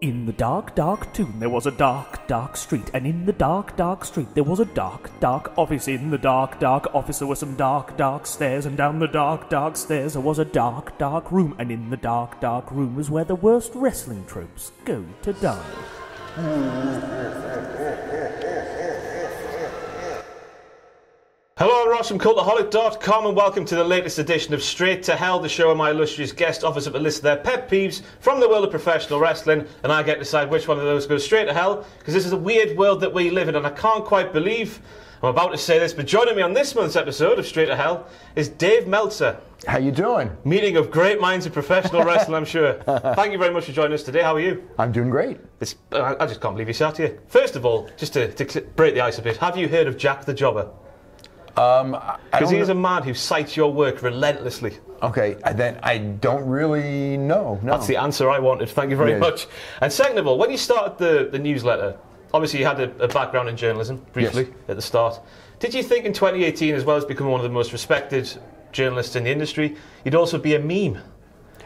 In the dark, dark tomb there was a dark, dark street, and in the dark, dark street there was a dark, dark office. In the dark, dark office there were some dark, dark stairs, and down the dark, dark stairs there was a dark, dark room, and in the dark, dark room was where the worst wrestling tropes go to die. Hello, I'm Ross from Cultaholic.com and welcome to the latest edition of Straight to Hell, the show where my illustrious guest offers up a list of their pet peeves from the world of professional wrestling, and I get to decide which one of those goes straight to hell, because this is a weird world that we live in, and I can't quite believe I'm about to say this, but joining me on this month's episode of Straight to Hell is Dave Meltzer. How you doing? Meeting of great minds in professional wrestling, I'm sure. Thank you very much for joining us today. How are you? I'm doing great. I just can't believe you sat here. First of all, just to break the ice a bit, have you heard of Jack the Jobber? Because he is a man who cites your work relentlessly. Okay, then I don't really know. No. That's the answer I wanted. Thank you very much. And second of all, when you started the newsletter, obviously you had a background in journalism, briefly, at the start. Did you think in 2018, as well as becoming one of the most respected journalists in the industry, you'd also be a meme?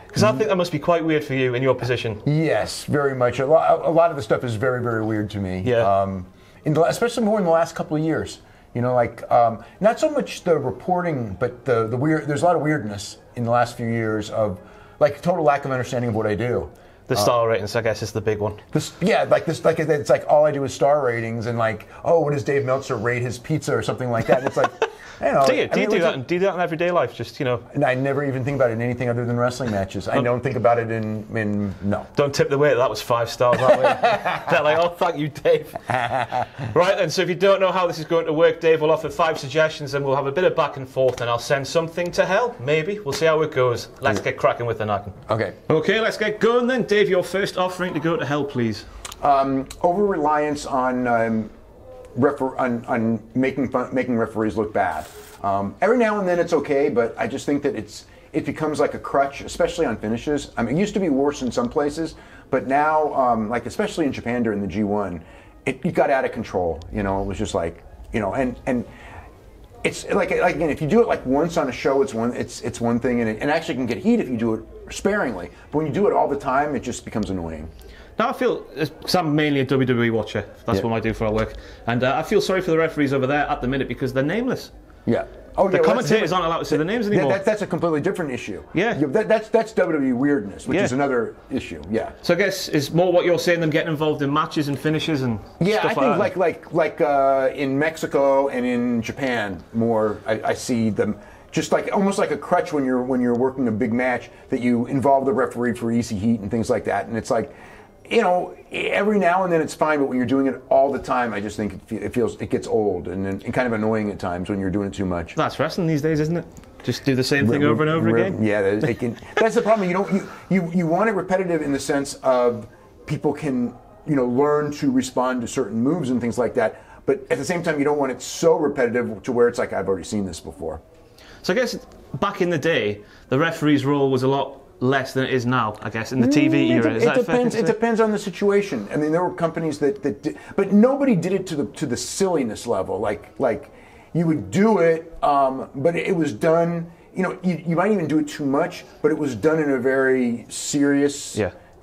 Because I think that must be quite weird for you in your position. Yes, very much. A lot of the stuff is very, very weird to me. Yeah. Especially more in the last couple of years. You know, like, not so much the reporting, but the weird, there's a lot of weirdness in the last few years of, like, total lack of understanding of what I do. The star ratings, I guess, is the big one. It's like all I do is star ratings, and like, oh, what does Dave Meltzer rate his pizza or something like that? And it's like, I don't know. Do you do that in everyday life? Just, you know. I never even think about it in anything other than wrestling matches. I don't think about it in no. Don't tip the waiter. That was 5 stars that way. They're like, oh, thank you, Dave. Right then. So if you don't know how this is going to work, Dave will offer 5 suggestions, and we'll have a bit of back and forth, and I'll send something to hell. Maybe we'll see how it goes. Let's get cracking with the knocking. Okay. Okay, let's get going then, Dave. Your first offering to go to hell, please. Over-reliance on making referees look bad. Every now and then it's okay, but I just think that it becomes like a crutch, especially on finishes. I mean, it used to be worse in some places, but now, like especially in Japan during the G1, it got out of control. You know, it was just like, you know, and it's like again, if you do it like once on a show, it's one thing, and it actually can get heat if you do it sparingly. But when you do it all the time, it just becomes annoying. Now I feel, because I'm mainly a WWE watcher, that's what I do for our work, and I feel sorry for the referees over there at the minute because they're nameless. Yeah. The commentators aren't allowed to say their names anymore. That's a completely different issue. Yeah. That's WWE weirdness, which is another issue. Yeah. So I guess it's more what you're saying, them getting involved in matches and finishes and stuff I think like in Mexico and in Japan more, I see them just like almost like a crutch when you're working a big match that you involve the referee for easy heat and things like that, and it's like, you know, every now and then it's fine, but when you're doing it all the time, I just think it gets old and kind of annoying at times when you're doing it too much. That's wrestling these days, isn't it? Just do the same thing over and over again. Yeah, that's the problem. You want it repetitive in the sense of people can, you know, learn to respond to certain moves and things like that. But at the same time, you don't want it so repetitive to where it's like, I've already seen this before. So I guess back in the day, the referee's role was a lot less than it is now, I guess, in the TV era. It depends on the situation. I mean, there were companies that did, but nobody did it to the silliness level. Like you would do it, but it was done. You know, you might even do it too much, but it was done in a very serious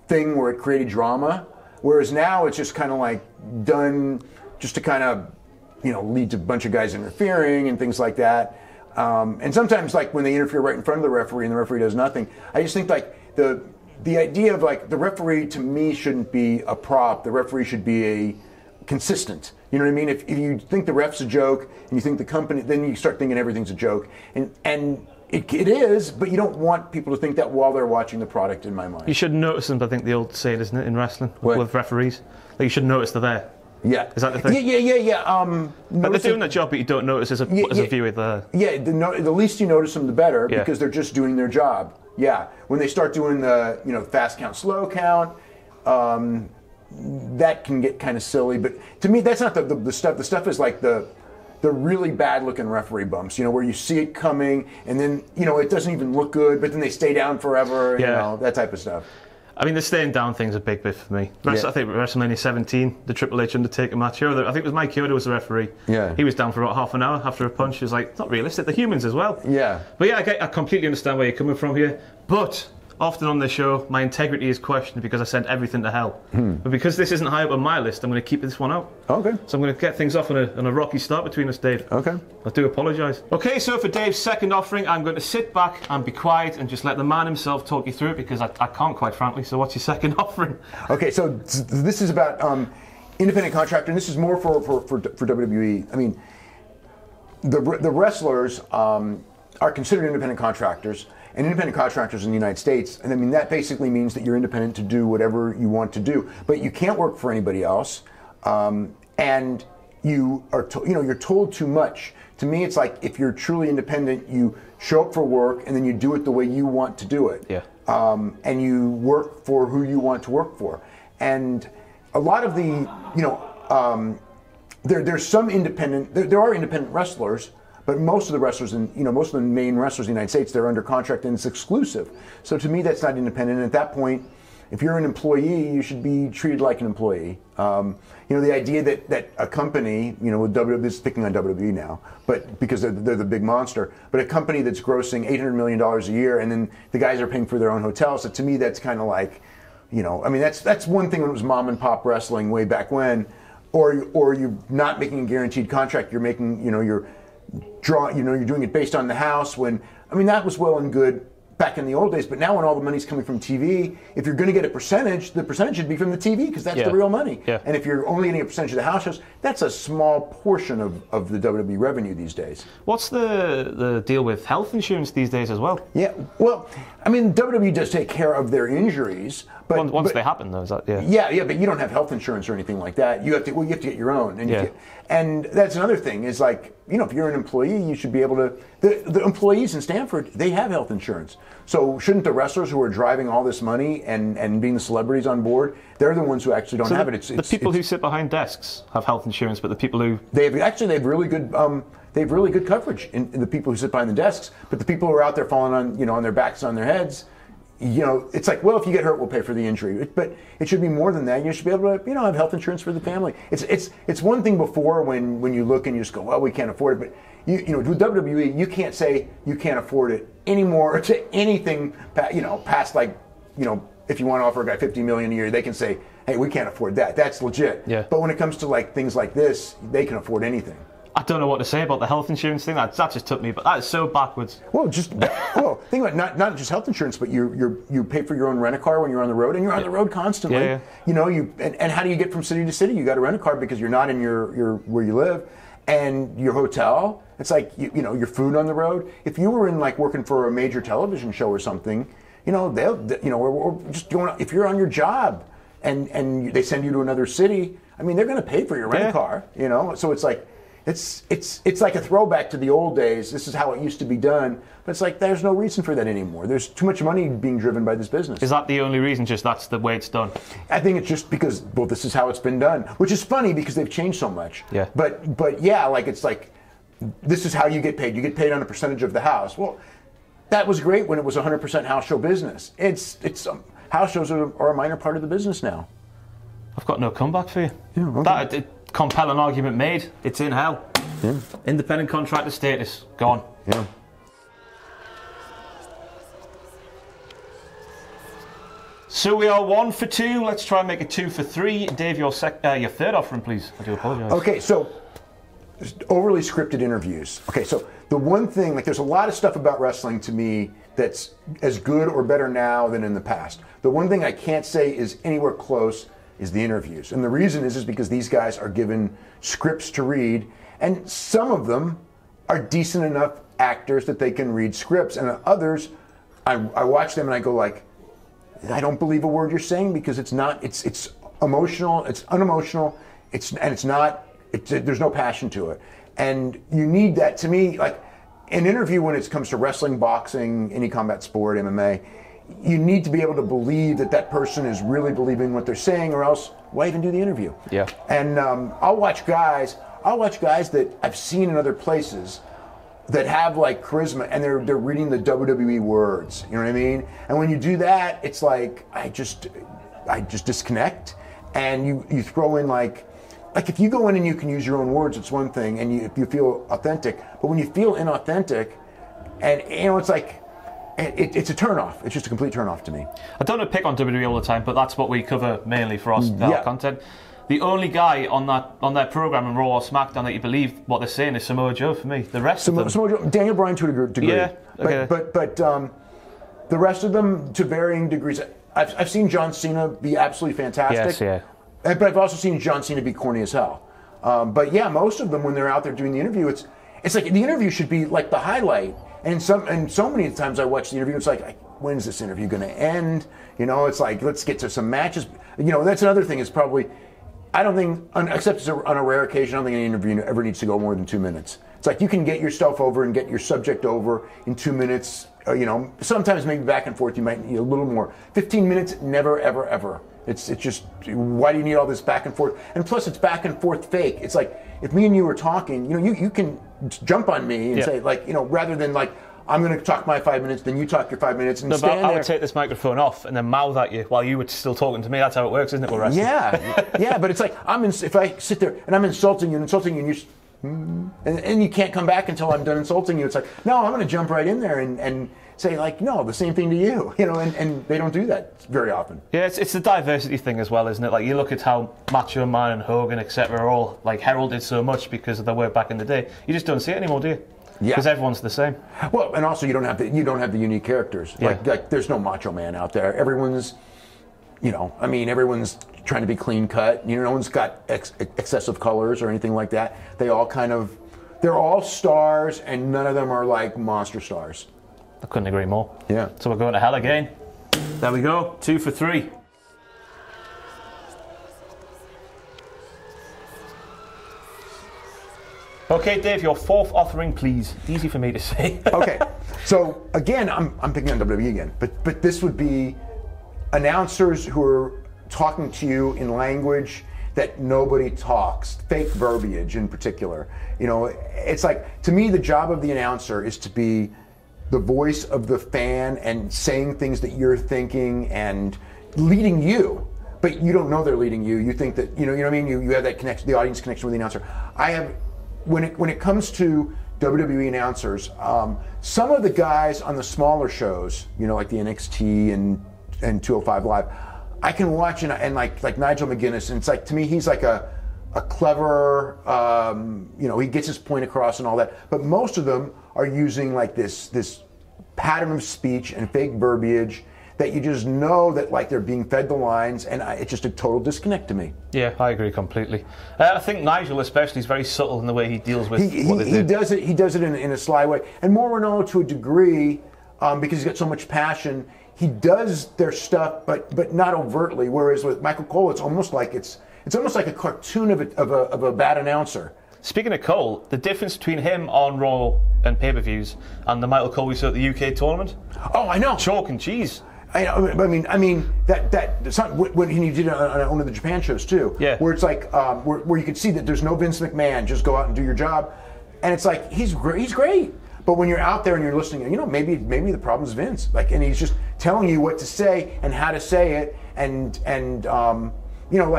thing where it created drama. Whereas now it's just kind of like done just to kind of, you know, lead to a bunch of guys interfering and things like that. And sometimes, like when they interfere right in front of the referee and the referee does nothing, I just think like the idea of like the referee to me shouldn't be a prop. The referee should be a consistent. You know what I mean? If you think the ref's a joke and you think the company, then you start thinking everything's a joke. And it is, but you don't want people to think that while they're watching the product. In my mind, you should notice them. I think the old saying, isn't it, in wrestling with referees, like you should notice they're there. Yeah. Is that the thing? Yeah. But they're doing their job, but you don't notice as a viewer there. Yeah, the least you notice them, the better, because they're just doing their job. Yeah. When they start doing the, you know, fast count, slow count, that can get kind of silly. But to me, that's not the stuff. The stuff is like the really bad looking referee bumps, you know, where you see it coming and then, you know, it doesn't even look good, but then they stay down forever, you know, that type of stuff. I mean, the staying down thing's a big bit for me. I think WrestleMania 17, the Triple H Undertaker match here, I think it was Mike Chioda was the referee. Yeah. He was down for about half an hour after a punch. It was like, it's not realistic. They're humans as well. Yeah. But yeah, I completely understand where you're coming from here. But often on the show, my integrity is questioned because I sent everything to hell. But because this isn't high up on my list, I'm going to keep this one out. Okay. So I'm going to get things off on a rocky start between us, Dave. Okay. I do apologise. Okay, so for Dave's second offering, I'm going to sit back and be quiet and just let the man himself talk you through it because I can't, quite frankly. So what's your second offering? Okay, so this is about independent contractor, and this is more for WWE. I mean, the wrestlers are considered independent contractors, and independent contractors in the United States, and I mean that basically means that you're independent to do whatever you want to do, but you can't work for anybody else, and you are you're told too much. To me, it's like if you're truly independent, you show up for work and then you do it the way you want to do it, and you work for who you want to work for, and a lot of the there's some independent. There are independent wrestlers. But most of the wrestlers, most of the main wrestlers in the United States, they're under contract and it's exclusive. So to me, that's not independent. And at that point, if you're an employee, you should be treated like an employee. The idea that a company, with WWE, this is picking on WWE now, but because they're the big monster, but a company that's grossing $800 million a year, and then the guys are paying for their own hotels. So to me, that's kind of like, that's one thing when it was mom and pop wrestling way back when, or you're not making a guaranteed contract. You're making, you're doing it based on the house when, that was well and good back in the old days, but now when all the money's coming from TV, if you're going to get a percentage, the percentage should be from the TV because that's the real money. Yeah. And if you're only getting a percentage of the house shows, that's a small portion of the WWE revenue these days. What's the deal with health insurance these days as well? Yeah, well, WWE does take care of their injuries, but once they happen, though, is that Yeah, but you don't have health insurance or anything like that. You have to get your own, and that's another thing is like, if you're an employee, you should be able to. The employees in Stanford, they have health insurance. So shouldn't the wrestlers who are driving all this money and being the celebrities on board, they're the ones who actually don't have it. The people who sit behind desks have health insurance, but the people who they have really good. They have really good coverage in the people who sit behind the desks, but the people who are out there falling on their backs, on their heads, it's like, well, if you get hurt, we'll pay for the injury. But it should be more than that. You should be able to, have health insurance for the family. It's one thing before when you look and you just go, well, we can't afford it. But with WWE, you can't say you can't afford it anymore to anything. Past if you want to offer a guy $50 million a year, they can say, hey, we can't afford that. That's legit. Yeah. But when it comes to like things like this, they can afford anything. I don't know what to say about the health insurance thing. That just took me, but that is so backwards. Well, think about not just health insurance, but you pay for your own rent-a-car when you're on the road, and you're on the road constantly. Yeah. And how do you get from city to city? You got to rent a car because you're not in your where you live, and your hotel. It's like your food on the road. If you were in like working for a major television show or something, or just going. If you're on your job and they send you to another city, they're going to pay for your rent-a-car. So it's like. It's like a throwback to the old days. This is how it used to be done. But it's like there's no reason for that anymore. There's too much money being driven by this business. Is that the only reason? Just that's the way it's done? I think it's just because, well, this is how it's been done. Which is funny because they've changed so much. Yeah. But yeah, like it's like this is how you get paid. You get paid on a percentage of the house. Well, that was great when it was 100% house show business. It's house shows are a minor part of the business now. I've got no comeback for you. Yeah, okay. Compelling argument made. It's in hell. Yeah. Independent contractor status. Gone. Yeah. So we are 1 for 2. Let's try and make it 2 for 3. Dave, your third offering, please. I do apologise. Okay, so overly scripted interviews. Okay, so the one thing, there's a lot of stuff about wrestling to me that's as good or better now than in the past. The one thing I can't say is anywhere close is the interviews. And the reason is because these guys are given scripts to read, and some of them are decent enough actors that they can read scripts, and others, I watch them and I go like, I don't believe a word you're saying because it's emotional, it's unemotional, there's no passion to it. And you need that, to me, like an interview when it comes to wrestling, boxing, any combat sport, MMA, you need to be able to believe that person is really believing what they're saying, or else why even do the interview? Yeah. And I'll watch guys that I've seen in other places that have like charisma, and they're reading the WWE words. You know what I mean? And when you do that, it's like I just disconnect. And you throw in like if you go in and you can use your own words, it's one thing, and if you feel authentic. But when you feel inauthentic, and it's like. it's a turnoff. It's just a complete turnoff to me. I don't want to pick on WWE all the time, but that's what we cover mainly for our content. The only guy on their program in Raw or SmackDown that you believe what they're saying is Samoa Joe for me. The rest of them, Samoa Joe, Daniel Bryan to a degree. Yeah, okay. But the rest of them to varying degrees. I've seen John Cena be absolutely fantastic. Yes, yeah. But I've also seen John Cena be corny as hell. But yeah, most of them when they're out there doing the interview, it's like the interview should be like the highlight. And so many times I watch the interview, it's like, when's this interview going to end? You know, it's like, let's get to some matches. You know, that's another thing. Is probably, I don't think, except on a rare occasion, I don't think any interview ever needs to go more than 2 minutes. It's like you can get your stuff over and get your subject over in 2 minutes. You know, sometimes maybe back and forth you might need a little more. 15 minutes, never, ever, ever. It's just, why do you need all this back and forth? And plus, it's back and forth fake. It's like, if me and you were talking, you know, you can jump on me and say, like, you know, rather than like, I'm going to talk my 5 minutes, then you talk your 5 minutes, and stand there. I would take this microphone off and then mouth at you while you were still talking to me. That's how it works, isn't it, with wrestling? Yeah, but it's like, if I sit there and I'm insulting you, and you just, and you can't come back until I'm done insulting you. It's like, no, I'm going to jump right in there and say, like, no, the same thing to you, you know, and they don't do that very often. Yeah, it's the diversity thing as well, isn't it? Like, you look at how Macho Man and Hogan, etc., are all, like, heralded so much because of their work back in the day. You just don't see it anymore, do you? Yeah. Because everyone's the same. Well, and also you don't have the unique characters. Yeah. Like there's no Macho Man out there. Everyone's, you know, I mean, everyone's trying to be clean cut. You know, no one's got excessive colors or anything like that. They all they're all stars, and none of them are like monster stars. I couldn't agree more. Yeah. So we're going to hell again. There we go. 2 for 3. Okay, Dave, your fourth offering, please. Easy for me to say. Okay, so again, I'm picking on WWE again, but this would be announcers who are talking to you in language that nobody talks, fake verbiage in particular. You know, it's like, to me, the job of the announcer is to be the voice of the fan and saying things that you're thinking and leading you. But you don't know they're leading you. You think that, you know what I mean? You have that connection, the audience connection with the announcer. When it comes to WWE announcers, some of the guys on the smaller shows, you know, like the NXT and 205 Live, I can watch and like Nigel McGuinness, and it's like, to me, he's like a clever, you know, he gets his point across and all that. But most of them are using like this pattern of speech and fake verbiage that you just know that like they're being fed the lines, and it's just a total disconnect to me. Yeah, I agree completely. I think Nigel especially is very subtle in the way he deals with what they do. He does it in a sly way, and more Ronaldo to a degree, because he's got so much passion. He does their stuff, but not overtly. Whereas with Michael Cole, it's almost like a cartoon of a bad announcer. Speaking of Cole, the difference between him on Raw and pay-per-views and the Michael Cole we saw at the UK tournament. Oh, I know. Chalk and cheese. I mean that's not when he did it on one of the Japan shows too. Yeah. Where it's like where you could see that there's no Vince McMahon, just go out and do your job, and it's like he's great. But when you're out there and you're listening, you know, maybe the problem's Vince, like, and he's just telling you what to say and how to say it, and you know,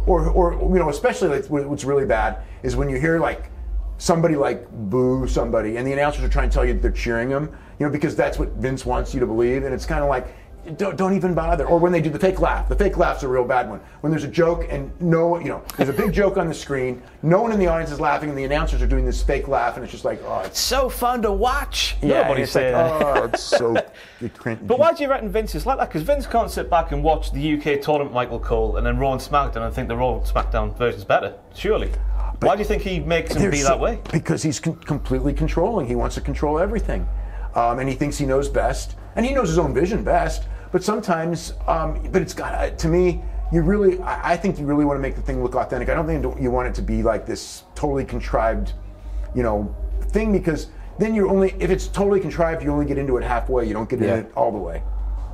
or you know, especially like what's really bad is when you hear like somebody like boo somebody, and the announcers are trying to tell you that they're cheering them, you know, because that's what Vince wants you to believe, and it's kind of like, don't even bother. Or when they do the fake laugh. The fake laugh's a real bad one. When there's a joke and there's a big joke on the screen, no one in the audience is laughing, and the announcers are doing this fake laugh, and it's just like, oh, it's so fun to watch. Yeah, Nobody's saying like, oh, it's so. But why do you reckon Vince is like that? Because Vince can't sit back and watch the UK tournament, Michael Cole, and then Raw and SmackDown, and think the Raw and SmackDown version's better. Surely. But why do you think he makes him be that way? Because he's completely controlling. He wants to control everything, and he thinks he knows best, and he knows his own vision best. But sometimes, but it's got to me. I think you really want to make the thing look authentic. I don't think you want it to be like this totally contrived, you know, thing. Because then if it's totally contrived, you only get into it halfway. You don't get into it all the way.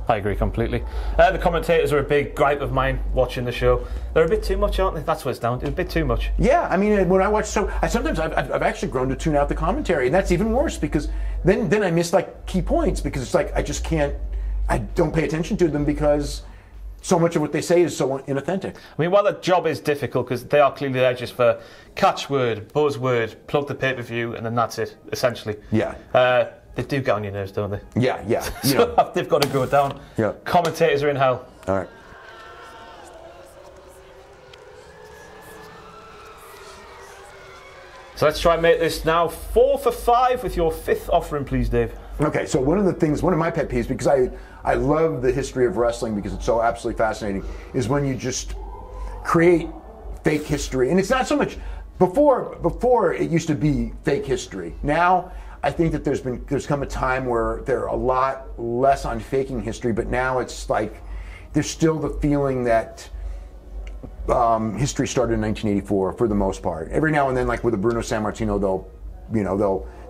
I agree completely. The commentators are a big gripe of mine watching the show. They're a bit too much, aren't they? That's what it's down to. A bit too much. Yeah, I mean, when I watch, sometimes I've actually grown to tune out the commentary, and that's even worse because then I miss like key points because it's like I don't pay attention to them because so much of what they say is so inauthentic. I mean, while the job is difficult because they are clearly there just for catchword, buzzword, plug the pay-per-view, and then that's it, essentially. Yeah. They do get on your nerves, don't they? Yeah. You So know. they've got to go down. Yeah. Commentators are in hell. All right. So let's try and make this now 4 for 5 with your 5th offering, please, Dave. Okay, so one of my pet peeves, because I love the history of wrestling because it's so absolutely fascinating, is when you just create fake history. And it's not so much, before it used to be fake history. Now, I think that there's come a time where they're a lot less on faking history, but now it's like, there's still the feeling that history started in 1984 for the most part. Every now and then, like with the Bruno Sammartino,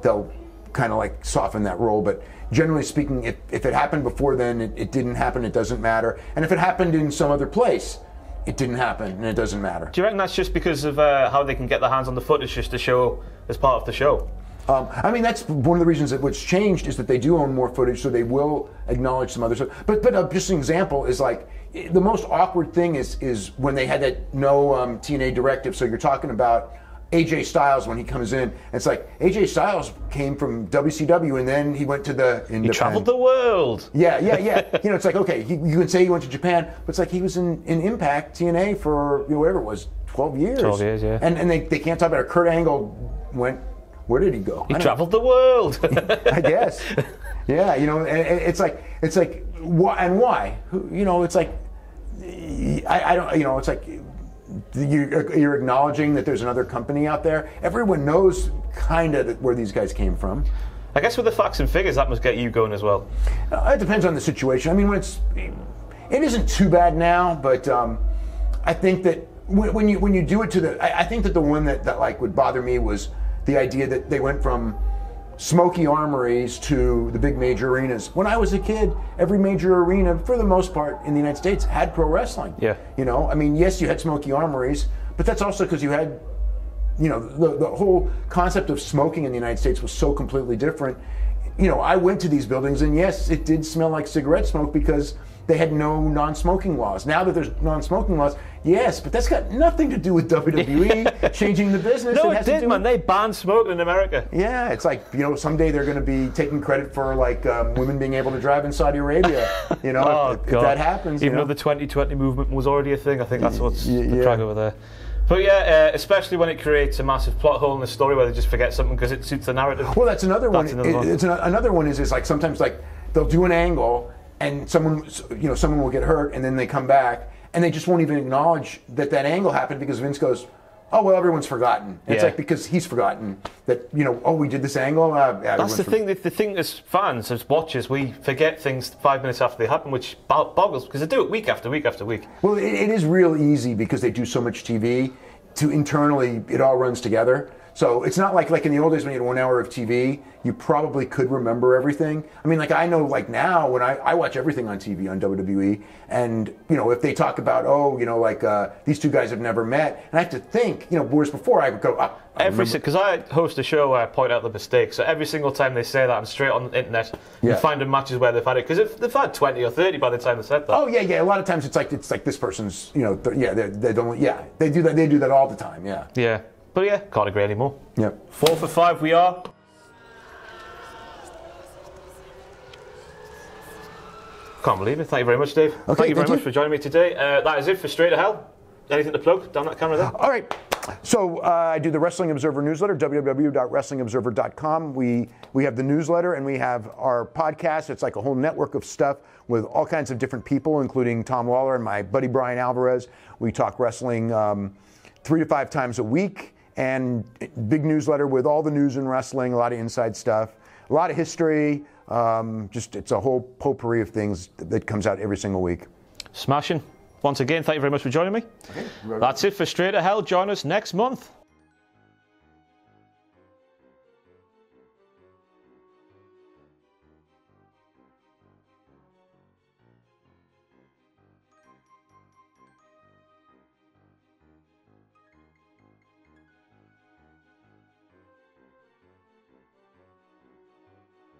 they'll kind of like soften that role. But generally speaking, if it happened before then, it didn't happen. It doesn't matter. And if it happened in some other place, it didn't happen, and it doesn't matter. Do you reckon that's just because of how they can get their hands on the footage just to show as part of the show? I mean, that's one of the reasons that what's changed is that they do own more footage, so they will acknowledge some other stuff. But just an example is like, the most awkward thing is when they had that no TNA directive. So you're talking about AJ Styles when he comes in. It's like, AJ Styles came from WCW and then he went to the Independent. He traveled the world. Yeah. You know, it's like, okay, you can say he went to Japan, but it's like he was in Impact TNA for, whatever it was, 12 years. 12 years, yeah. And they can't talk about it. Kurt Angle went, where did he go? He traveled the world. I guess. Yeah, it's like, and why? It's like, I don't, it's like, you're acknowledging that there's another company out there. Everyone knows kind of where these guys came from. I guess with the facts and figures, that must get you going as well. It depends on the situation. I mean, it isn't too bad now, but I think that when you do it to I think that the one that like would bother me was the idea that they went from smoky armories to the big major arenas. When I was a kid, every major arena, for the most part, in the United States, had pro wrestling. Yeah. I mean, yes, you had smoky armories, but that's also because you had, the whole concept of smoking in the United States was so completely different. I went to these buildings, and yes, it did smell like cigarette smoke because they had no non-smoking laws. Now that there's non-smoking laws, yes, but that's got nothing to do with WWE changing the business. No, it did, man. They banned smoking in America. Yeah, it's like, someday they're going to be taking credit for like women being able to drive in Saudi Arabia. If that happens. Even though the 2020 movement was already a thing, I think that's what's the drag over there. But yeah, especially when it creates a massive plot hole in the story where they just forget something because it suits the narrative. Well, that's another one. Another one is like sometimes like they'll do an angle and someone will get hurt and then they come back and they just won't even acknowledge that angle happened because Vince goes, oh, well, everyone's forgotten. It's like because he's forgotten that, we did this angle. That's the thing. The thing as fans, as watchers, we forget things 5 minutes after they happen, which boggles because they do it week after week after week. Well, it is real easy because they do so much TV to internally, it all runs together. So it's not like in the old days when you had 1 hour of TV, you probably could remember everything. I mean, like I know like now when I watch everything on TV on WWE and, if they talk about, these two guys have never met, and I have to think, whereas before I would go, because I host a show where I point out the mistakes, so every single time they say that, I'm straight on the internet and finding matches where they've had it, because they've had 20 or 30 by the time they said that. Oh yeah, a lot of times it's like this person's, they do that all the time, yeah. Yeah. But yeah, can't agree anymore. Yep. 4 for 5 we are. Can't believe it. Thank you very much, Dave. Okay, thank you very much for joining me today. That is it for Straight to Hell. Anything to plug down that camera there? All right. So I do the Wrestling Observer newsletter, www.wrestlingobserver.com. We have the newsletter and we have our podcast. It's like a whole network of stuff with all kinds of different people, including Tom Lawler and my buddy Brian Alvarez. We talk wrestling 3 to 5 times a week. And big newsletter with all the news in wrestling, a lot of inside stuff, a lot of history. It's a whole potpourri of things that comes out every single week. Smashing. Once again, thank you very much for joining me. Okay, that's it for Straight to Hell. Join us next month.